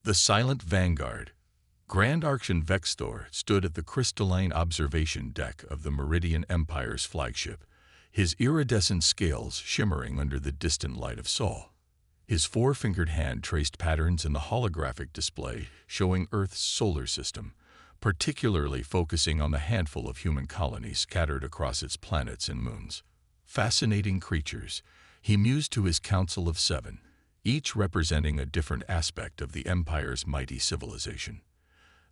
The silent vanguard. Grand Archon Vexthor stood at the crystalline observation deck of the Meridian Empire's flagship, his iridescent scales shimmering under the distant light of Sol. His four-fingered hand traced patterns in the holographic display showing Earth's solar system, particularly focusing on the handful of human colonies scattered across its planets and moons. Fascinating creatures, he mused to his Council of Seven, each representing a different aspect of the Empire's mighty civilization.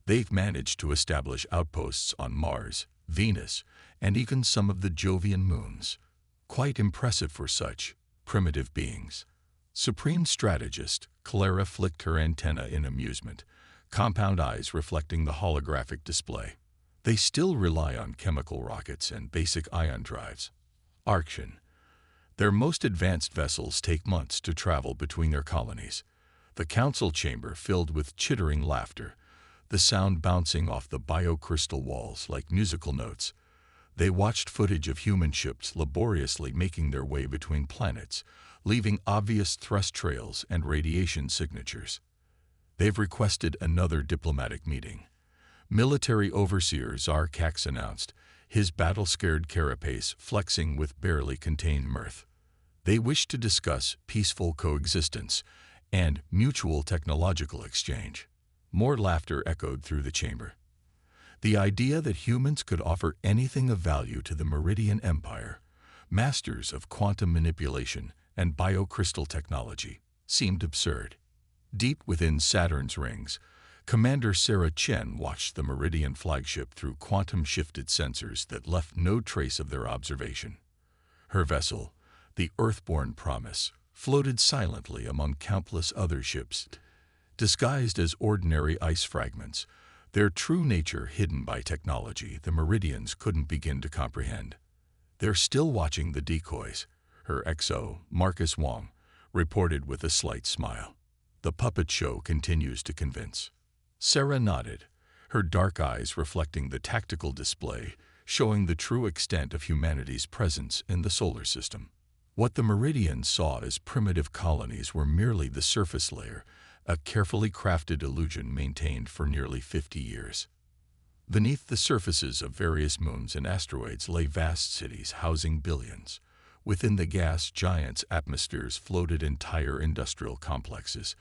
They've managed to establish outposts on Mars, Venus, and even some of the Jovian moons. Quite impressive for such primitive beings. Supreme strategist, Clara flicked her antenna in amusement, compound eyes reflecting the holographic display. They still rely on chemical rockets and basic ion drives. Archon. Their most advanced vessels take months to travel between their colonies. The council chamber filled with chittering laughter, the sound bouncing off the biocrystal walls like musical notes. They watched footage of human ships laboriously making their way between planets, leaving obvious thrust trails and radiation signatures. They've requested another diplomatic meeting. Military Overseer Zarkax announced, his battle-scared carapace flexing with barely contained mirth. They wish to discuss peaceful coexistence and mutual technological exchange. More laughter echoed through the chamber. The idea that humans could offer anything of value to the Meridian Empire, masters of quantum manipulation and biocrystal technology, seemed absurd. Deep within Saturn's rings, Commander Sarah Chen watched the Meridian flagship through quantum-shifted sensors that left no trace of their observation. Her vessel, the Earthborn Promise, floated silently among countless other ships, disguised as ordinary ice fragments, their true nature hidden by technology the Meridians couldn't begin to comprehend. They're still watching the decoys, her XO, Marcus Wong, reported with a slight smile. The puppet show continues to convince. Sarah nodded, her dark eyes reflecting the tactical display, showing the true extent of humanity's presence in the solar system. What the Meridians saw as primitive colonies were merely the surface layer, a carefully crafted illusion maintained for nearly 50 years. Beneath the surfaces of various moons and asteroids lay vast cities housing billions. Within the gas giants' atmospheres floated entire industrial complexes,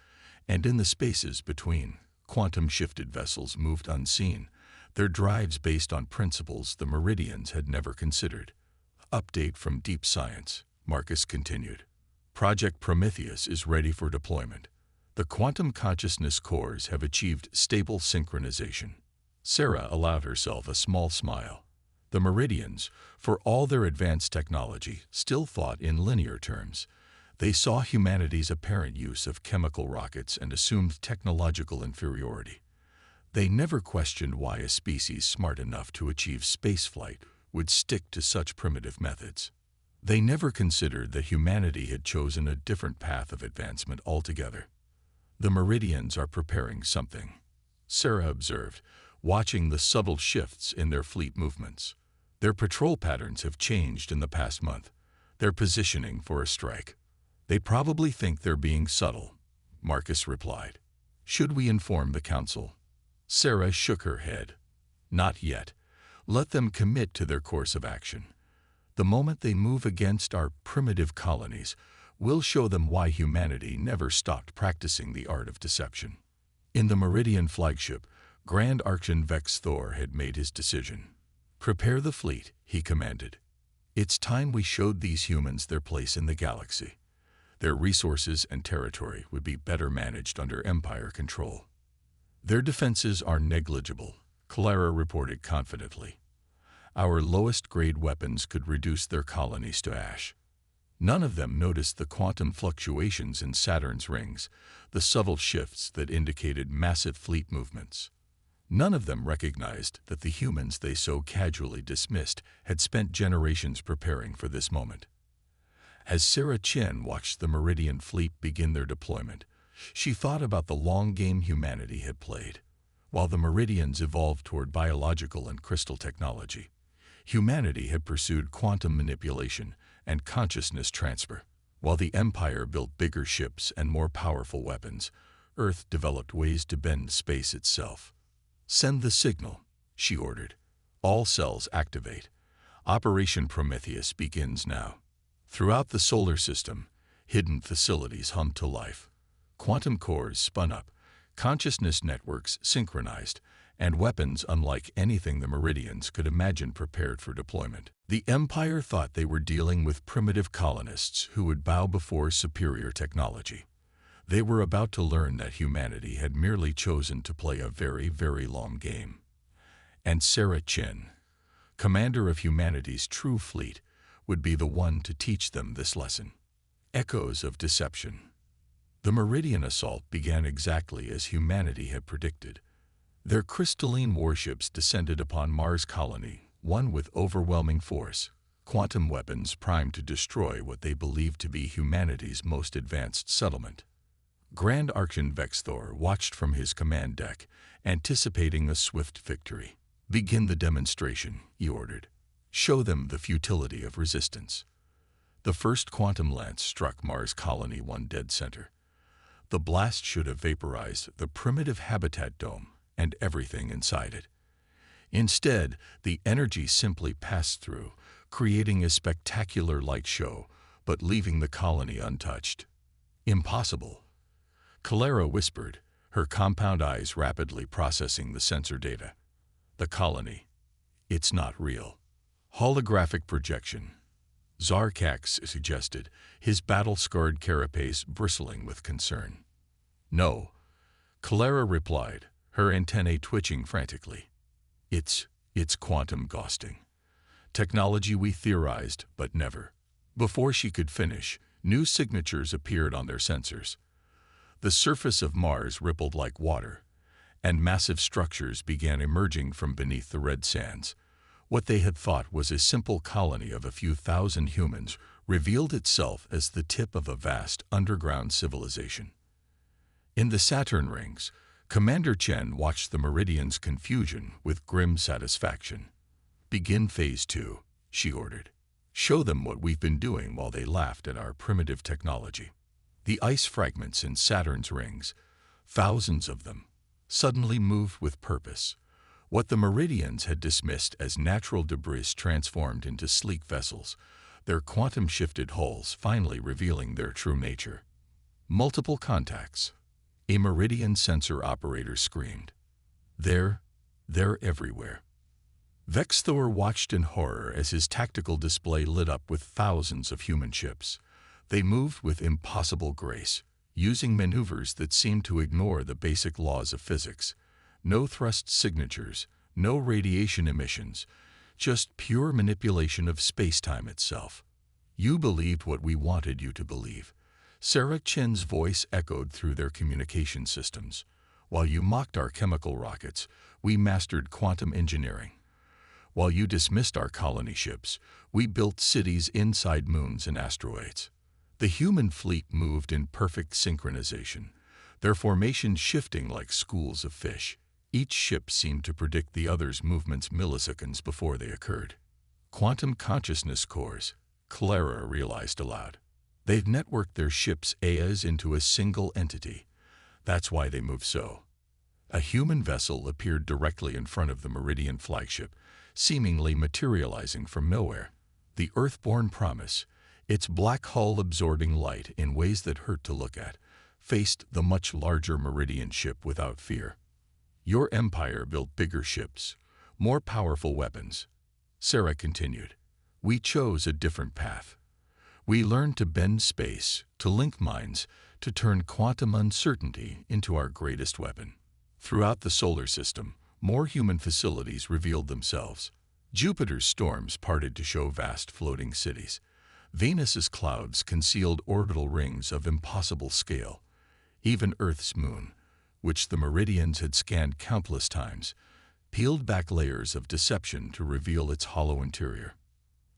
and in the spaces between, quantum-shifted vessels moved unseen, their drives based on principles the Meridians had never considered. Update from Deep Science, Marcus continued. Project Prometheus is ready for deployment. The quantum consciousness cores have achieved stable synchronization. Sarah allowed herself a small smile. The Meridians, for all their advanced technology, still thought in linear terms. They saw humanity's apparent use of chemical rockets and assumed technological inferiority. They never questioned why a species smart enough to achieve spaceflight would stick to such primitive methods. They never considered that humanity had chosen a different path of advancement altogether. The Meridians are preparing something, Sarah observed, watching the subtle shifts in their fleet movements. Their patrol patterns have changed in the past month. They're positioning for a strike. They probably think they're being subtle, Marcus replied. Should we inform the council? Sarah shook her head. Not yet. Let them commit to their course of action. The moment they move against our primitive colonies, we'll show them why humanity never stopped practicing the art of deception. In the Meridian flagship, Grand Archon Vexthor had made his decision. Prepare the fleet, he commanded. It's time we showed these humans their place in the galaxy. Their resources and territory would be better managed under Empire control. Their defenses are negligible, Clara reported confidently. Our lowest-grade weapons could reduce their colonies to ash. None of them noticed the quantum fluctuations in Saturn's rings, the subtle shifts that indicated massive fleet movements. None of them recognized that the humans they so casually dismissed had spent generations preparing for this moment. As Sarah Chen watched the Meridian fleet begin their deployment, she thought about the long game humanity had played. While the Meridians evolved toward biological and crystal technology, humanity had pursued quantum manipulation and consciousness transfer. While the Empire built bigger ships and more powerful weapons, Earth developed ways to bend space itself. "Send the signal," she ordered. "All cells activate. Operation Prometheus begins now." Throughout the solar system, hidden facilities hummed to life. Quantum cores spun up, consciousness networks synchronized, and weapons unlike anything the Meridians could imagine prepared for deployment. The Empire thought they were dealing with primitive colonists who would bow before superior technology. They were about to learn that humanity had merely chosen to play a very, very long game. And Sarah Chin, commander of humanity's true fleet, would be the one to teach them this lesson. Echoes of deception. The Meridian assault began exactly as humanity had predicted. Their crystalline warships descended upon Mars' colony, one with overwhelming force, quantum weapons primed to destroy what they believed to be humanity's most advanced settlement. Grand Archon Vexthor watched from his command deck, anticipating a swift victory. "Begin the demonstration," he ordered. "Show them the futility of resistance." The first quantum lance struck Mars' colony one dead center. The blast should have vaporized the primitive habitat dome and everything inside it. Instead, the energy simply passed through, creating a spectacular light show, but leaving the colony untouched. "Impossible," Clara whispered, her compound eyes rapidly processing the sensor data. "The colony. It's not real." "Holographic projection," Zarkax suggested, his battle-scarred carapace bristling with concern. "No," Clara replied, her antennae twitching frantically. It's quantum ghosting. Technology we theorized, but never." Before she could finish, new signatures appeared on their sensors. The surface of Mars rippled like water, and massive structures began emerging from beneath the red sands. What they had thought was a simple colony of a few thousand humans revealed itself as the tip of a vast underground civilization. In the Saturn rings, Commander Chen watched the Meridians' confusion with grim satisfaction. "Begin Phase 2, she ordered. "Show them what we've been doing," while they laughed at our primitive technology. The ice fragments in Saturn's rings, thousands of them, suddenly moved with purpose. What the Meridians had dismissed as natural debris transformed into sleek vessels, their quantum-shifted hulls finally revealing their true nature. "Multiple contacts," a Meridian sensor operator screamed. They're everywhere." Vexthor watched in horror as his tactical display lit up with thousands of human ships. They moved with impossible grace, using maneuvers that seemed to ignore the basic laws of physics. No thrust signatures, no radiation emissions, just pure manipulation of space-time itself. "You believed what we wanted you to believe." Sarah Chin's voice echoed through their communication systems. "While you mocked our chemical rockets, we mastered quantum engineering. While you dismissed our colony ships, we built cities inside moons and asteroids." The human fleet moved in perfect synchronization, their formations shifting like schools of fish. Each ship seemed to predict the other's movements milliseconds before they occurred. "Quantum consciousness cores," Clara realized aloud. "They've networked their ships' AIAs into a single entity. That's why they move so." A human vessel appeared directly in front of the Meridian flagship, seemingly materializing from nowhere. The Earthborn Promise, its black hull absorbing light in ways that hurt to look at, faced the much larger Meridian ship without fear. "Your empire built bigger ships, more powerful weapons," Sarah continued. "We chose a different path. We learned to bend space, to link minds, to turn quantum uncertainty into our greatest weapon." Throughout the solar system, more human facilities revealed themselves. Jupiter's storms parted to show vast floating cities. Venus's clouds concealed orbital rings of impossible scale. Even Earth's moon, which the Meridians had scanned countless times, peeled back layers of deception to reveal its hollow interior.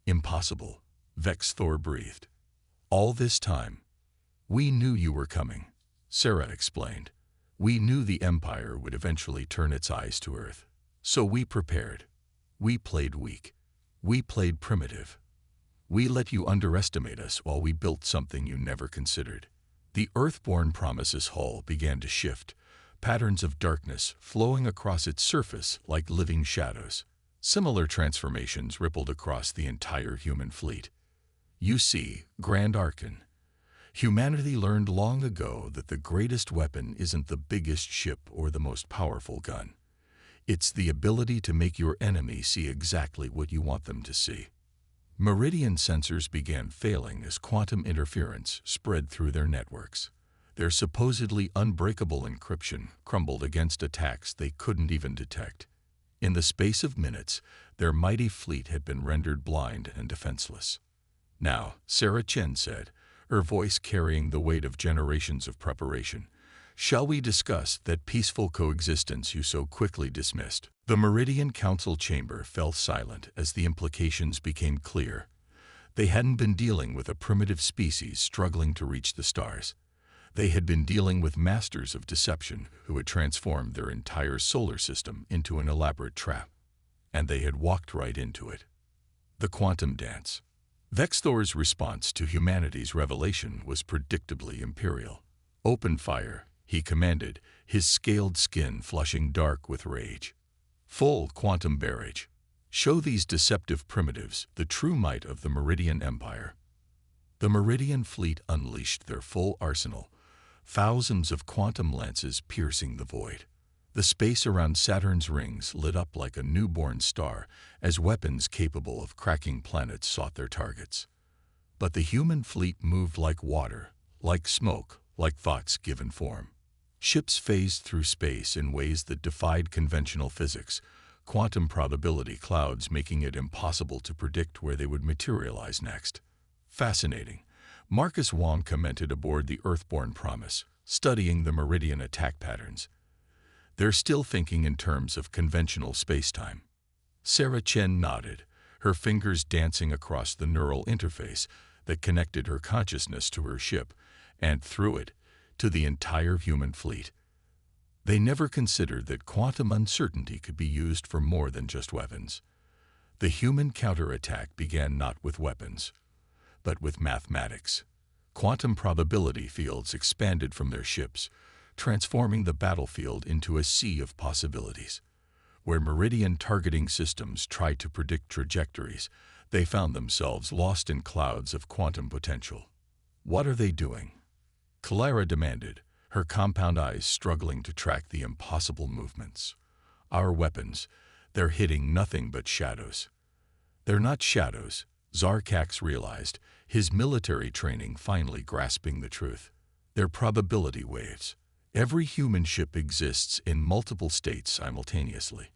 "Impossible," Vexthor breathed. "All this time, we knew you were coming," Sarah explained. "We knew the Empire would eventually turn its eyes to Earth. So we prepared. We played weak. We played primitive. We let you underestimate us while we built something you never considered. The Earthborn Promise's hull began to shift, patterns of darkness flowing across its surface like living shadows. Similar transformations rippled across the entire human fleet. You see, Grand Archon, humanity learned long ago that the greatest weapon isn't the biggest ship or the most powerful gun. It's the ability to make your enemy see exactly what you want them to see. Meridian sensors began failing as quantum interference spread through their networks. Their supposedly unbreakable encryption crumbled against attacks they couldn't even detect. In the space of minutes, their mighty fleet had been rendered blind and defenseless. Now, Sarah Chen said, her voice carrying the weight of generations of preparation, "Shall we discuss that peaceful coexistence you so quickly dismissed?" The Meridian Council chamber fell silent as the implications became clear. They hadn't been dealing with a primitive species struggling to reach the stars. They had been dealing with masters of deception who had transformed their entire solar system into an elaborate trap. And they had walked right into it. The quantum dance. Vexthor's response to humanity's revelation was predictably imperial. "Open fire," he commanded, his scaled skin flushing dark with rage. "Full quantum barrage. Show these deceptive primitives the true might of the Meridian Empire." The Meridian fleet unleashed their full arsenal, thousands of quantum lances piercing the void. The space around Saturn's rings lit up like a newborn star as weapons capable of cracking planets sought their targets. But the human fleet moved like water, like smoke, like thoughts given form. Ships phased through space in ways that defied conventional physics, quantum probability clouds making it impossible to predict where they would materialize next. "Fascinating," Marcus Wong commented aboard the Earthborn Promise, studying the Meridian attack patterns. "They're still thinking in terms of conventional spacetime." Sarah Chen nodded, her fingers dancing across the neural interface that connected her consciousness to her ship, and through it, to the entire human fleet. They never considered that quantum uncertainty could be used for more than just weapons. The human counterattack began not with weapons, but with mathematics. Quantum probability fields expanded from their ships, transforming the battlefield into a sea of possibilities. Where Meridian targeting systems tried to predict trajectories, they found themselves lost in clouds of quantum potential. "What are they doing?" Clara demanded, her compound eyes struggling to track the impossible movements. "Our weapons, they're hitting nothing but shadows." "They're not shadows," Zarkax realized, his military training finally grasping the truth. "They're probability waves. Every human ship exists in multiple states simultaneously.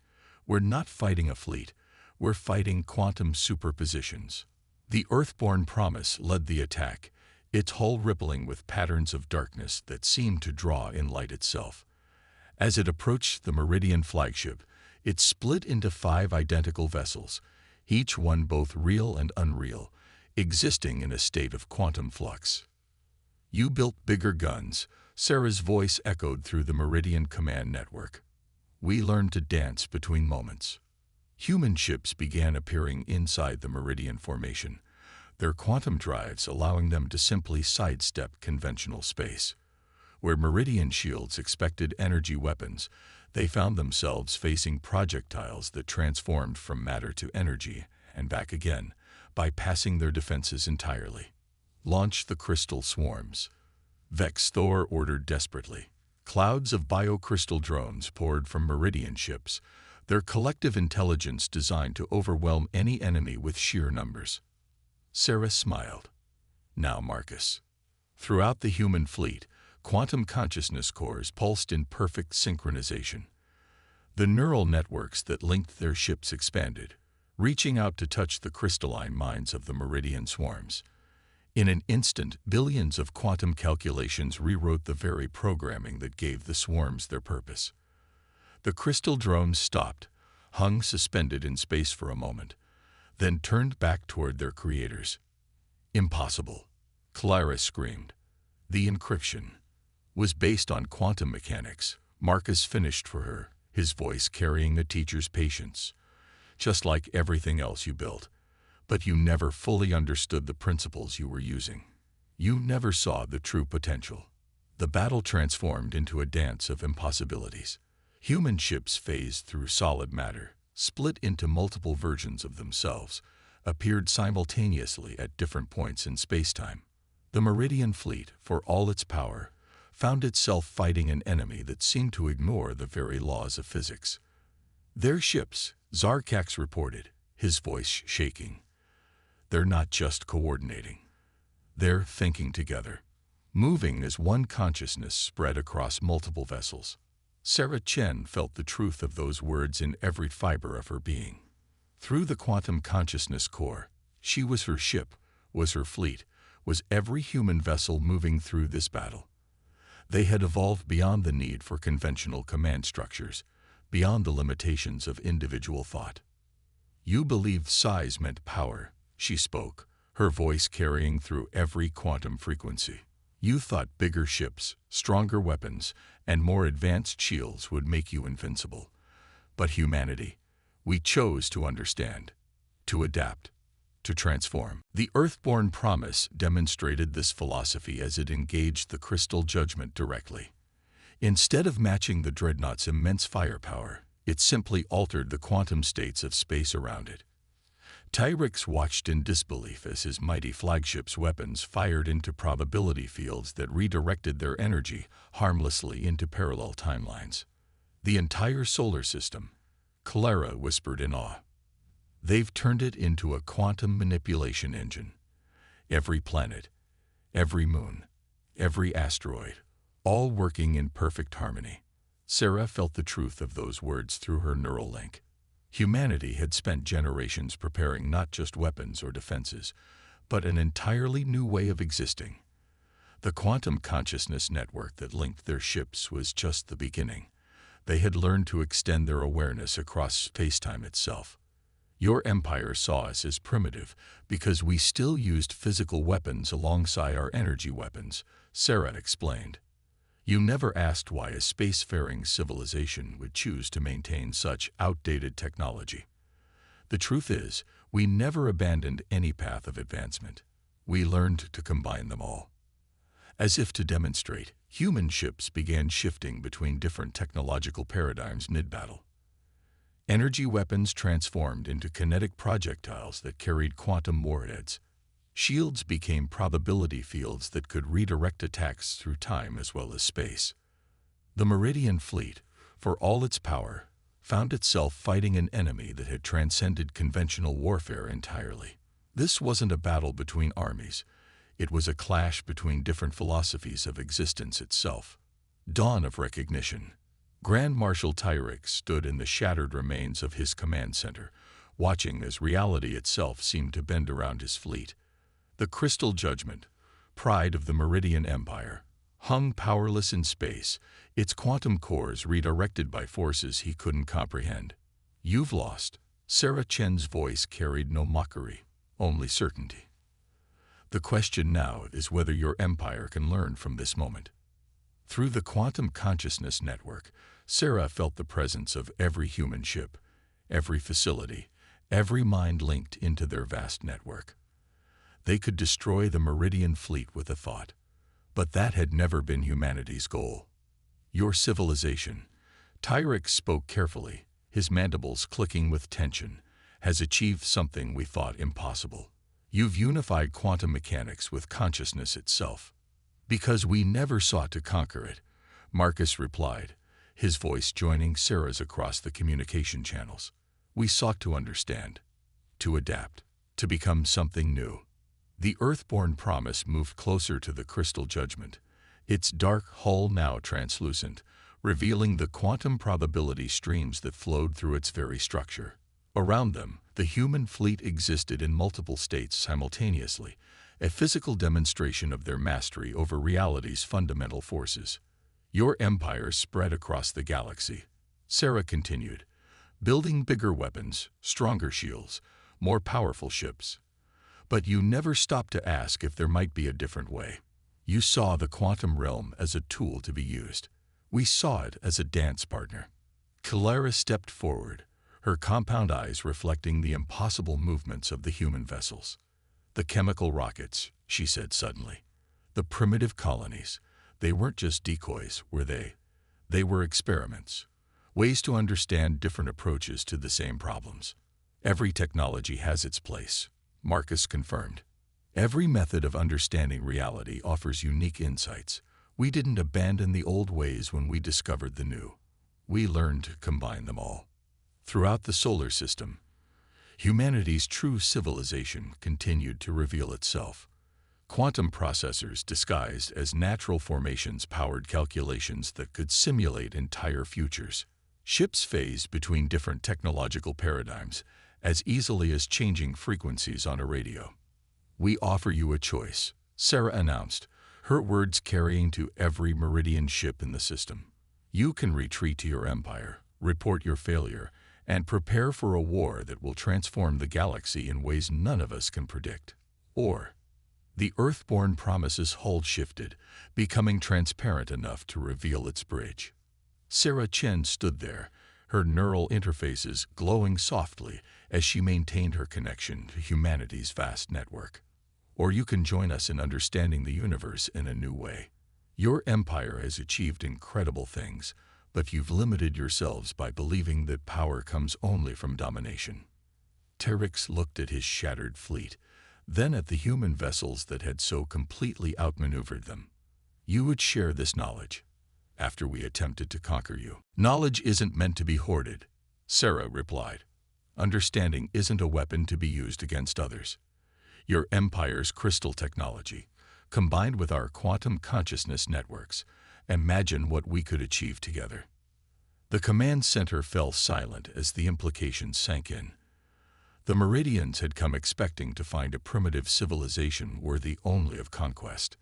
We're not fighting a fleet, we're fighting quantum superpositions." The Earthborn Promise led the attack, its hull rippling with patterns of darkness that seemed to draw in light itself. As it approached the Meridian flagship, it split into 5 identical vessels, each one both real and unreal, existing in a state of quantum flux. "You built bigger guns," Sarah's voice echoed through the Meridian command network. "We learned to dance between moments." Human ships began appearing inside the Meridian formation, their quantum drives allowing them to simply sidestep conventional space. Where Meridian shields expected energy weapons, they found themselves facing projectiles that transformed from matter to energy and back again, bypassing their defenses entirely. "Launch the crystal swarms," Vexthor ordered desperately. Clouds of biocrystal drones poured from Meridian ships, their collective intelligence designed to overwhelm any enemy with sheer numbers. Sarah smiled. "Now, Marcus." Throughout the human fleet, quantum consciousness cores pulsed in perfect synchronization. The neural networks that linked their ships expanded, reaching out to touch the crystalline minds of the Meridian swarms. In an instant, billions of quantum calculations rewrote the very programming that gave the swarms their purpose. The crystal drones stopped, hung suspended in space for a moment, then turned back toward their creators. "Impossible," Clara screamed. "The encryption was based on quantum mechanics," Marcus finished for her, his voice carrying a teacher's patience. "Just like everything else you built. But you never fully understood the principles you were using. You never saw the true potential." The battle transformed into a dance of impossibilities. Human ships phased through solid matter, split into multiple versions of themselves, appeared simultaneously at different points in spacetime. The Meridian fleet, for all its power, found itself fighting an enemy that seemed to ignore the very laws of physics. Their ships, Zarkax reported, his voice shaking. They're not just coordinating. They're thinking together, moving as one consciousness spread across multiple vessels. Sarah Chen felt the truth of those words in every fiber of her being. Through the quantum consciousness core, she was her ship, was her fleet, was every human vessel moving through this battle. They had evolved beyond the need for conventional command structures, beyond the limitations of individual thought. You believed size meant power, she spoke, her voice carrying through every quantum frequency. You thought bigger ships, stronger weapons, and more advanced shields would make you invincible. But humanity, we chose to understand, to adapt, to transform. The Earthborn Promise demonstrated this philosophy as it engaged the Crystal Judgment directly. Instead of matching the Dreadnought's immense firepower, it simply altered the quantum states of space around it. Tyrix watched in disbelief as his mighty flagship's weapons fired into probability fields that redirected their energy harmlessly into parallel timelines. The entire solar system, Clara whispered in awe. They've turned it into a quantum manipulation engine. Every planet, every moon, every asteroid, all working in perfect harmony. Sarah felt the truth of those words through her neural link. Humanity had spent generations preparing not just weapons or defenses, but an entirely new way of existing. The quantum consciousness network that linked their ships was just the beginning. They had learned to extend their awareness across space-time itself. Your empire saw us as primitive because we still used physical weapons alongside our energy weapons, Sarah explained. You never asked why a spacefaring civilization would choose to maintain such outdated technology. The truth is, we never abandoned any path of advancement. We learned to combine them all. As if to demonstrate, human ships began shifting between different technological paradigms mid-battle. Energy weapons transformed into kinetic projectiles that carried quantum warheads. Shields became probability fields that could redirect attacks through time as well as space. The Meridian fleet, for all its power, found itself fighting an enemy that had transcended conventional warfare entirely. This wasn't a battle between armies. It was a clash between different philosophies of existence itself. Dawn of recognition. Grand Marshal Tyrix stood in the shattered remains of his command center, watching as reality itself seemed to bend around his fleet. The Crystal Judgment, pride of the Meridian Empire, hung powerless in space, its quantum cores redirected by forces he couldn't comprehend. You've lost. Sarah Chen's voice carried no mockery, only certainty. The question now is whether your empire can learn from this moment. Through the quantum consciousness network, Sarah felt the presence of every human ship, every facility, every mind linked into their vast network. They could destroy the Meridian fleet with a thought, but that had never been humanity's goal. Your civilization, Tyrix spoke carefully, his mandibles clicking with tension, has achieved something we thought impossible. You've unified quantum mechanics with consciousness itself. Because we never sought to conquer it, Marcus replied, his voice joining Sarah's across the communication channels. We sought to understand, to adapt, to become something new. The Earthborn Promise moved closer to the Crystal Judgment, its dark hull now translucent, revealing the quantum probability streams that flowed through its very structure. Around them, the human fleet existed in multiple states simultaneously, a physical demonstration of their mastery over reality's fundamental forces. Your empire spread across the galaxy, Sarah continued, building bigger weapons, stronger shields, more powerful ships. But you never stopped to ask if there might be a different way. You saw the quantum realm as a tool to be used. We saw it as a dance partner. Clara stepped forward, her compound eyes reflecting the impossible movements of the human vessels. The chemical rockets, she said suddenly. The primitive colonies, They weren't just decoys, were they? They were experiments, ways to understand different approaches to the same problems. Every technology has its place, Marcus confirmed. Every method of understanding reality offers unique insights. We didn't abandon the old ways when we discovered the new. We learned to combine them all. Throughout the solar system, humanity's true civilization continued to reveal itself. Quantum processors disguised as natural formations powered calculations that could simulate entire futures. Ships phased between different technological paradigms as easily as changing frequencies on a radio. "We offer you a choice," Sarah announced, her words carrying to every Meridian ship in the system. "You can retreat to your empire, report your failure, and prepare for a war that will transform the galaxy in ways none of us can predict. Or, the Earthborn Promise's hull shifted, becoming transparent enough to reveal its bridge." Sarah Chen stood there, her neural interfaces glowing softly as she maintained her connection to humanity's vast network. "Or you can join us in understanding the universe in a new way. Your empire has achieved incredible things, but you've limited yourselves by believing that power comes only from domination." Tyrix looked at his shattered fleet, then at the human vessels that had so completely outmaneuvered them. "You would share this knowledge after we attempted to conquer you." "Knowledge isn't meant to be hoarded," Sarah replied. "Understanding isn't a weapon to be used against others. Your empire's crystal technology, combined with our quantum consciousness networks, imagine what we could achieve together." The command center fell silent as the implications sank in. The Meridians had come expecting to find a primitive civilization worthy only of conquest.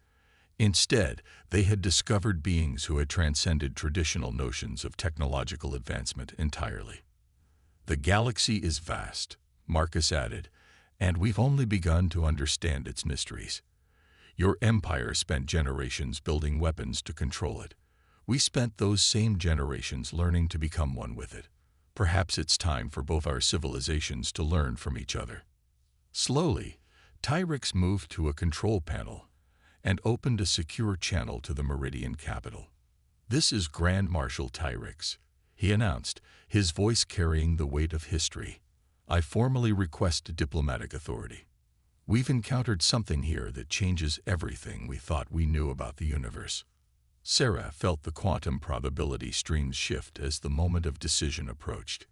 Instead, they had discovered beings who had transcended traditional notions of technological advancement entirely. "The galaxy is vast," Marcus added, "and we've only begun to understand its mysteries. Your empire spent generations building weapons to control it. We spent those same generations learning to become one with it. Perhaps it's time for both our civilizations to learn from each other." Slowly, Tyrix moved to a control panel and opened a secure channel to the Meridian capital. "This is Grand Marshal Tyrix," he announced, his voice carrying the weight of history. "I formally request diplomatic authority. We've encountered something here that changes everything we thought we knew about the universe." Sarah felt the quantum probability streams shift as the moment of decision approached.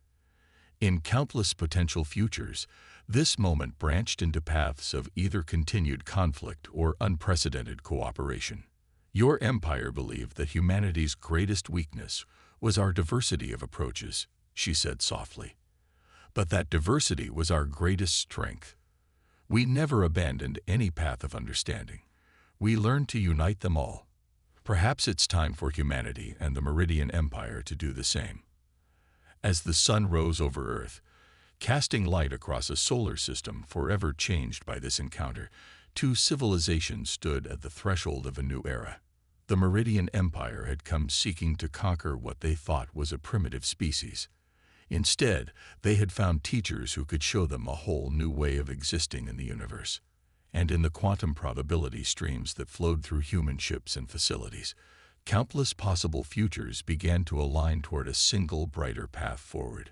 In countless potential futures, this moment branched into paths of either continued conflict or unprecedented cooperation. "Your empire believed that humanity's greatest weakness was our diversity of approaches," she said softly. "But that diversity was our greatest strength. We never abandoned any path of understanding. We learned to unite them all. Perhaps it's time for humanity and the Meridian Empire to do the same." As the sun rose over Earth, casting light across a solar system forever changed by this encounter, two civilizations stood at the threshold of a new era. The Meridian Empire had come seeking to conquer what they thought was a primitive species. Instead, they had found teachers who could show them a whole new way of existing in the universe. And in the quantum probability streams that flowed through human ships and facilities, countless possible futures began to align toward a single brighter path forward.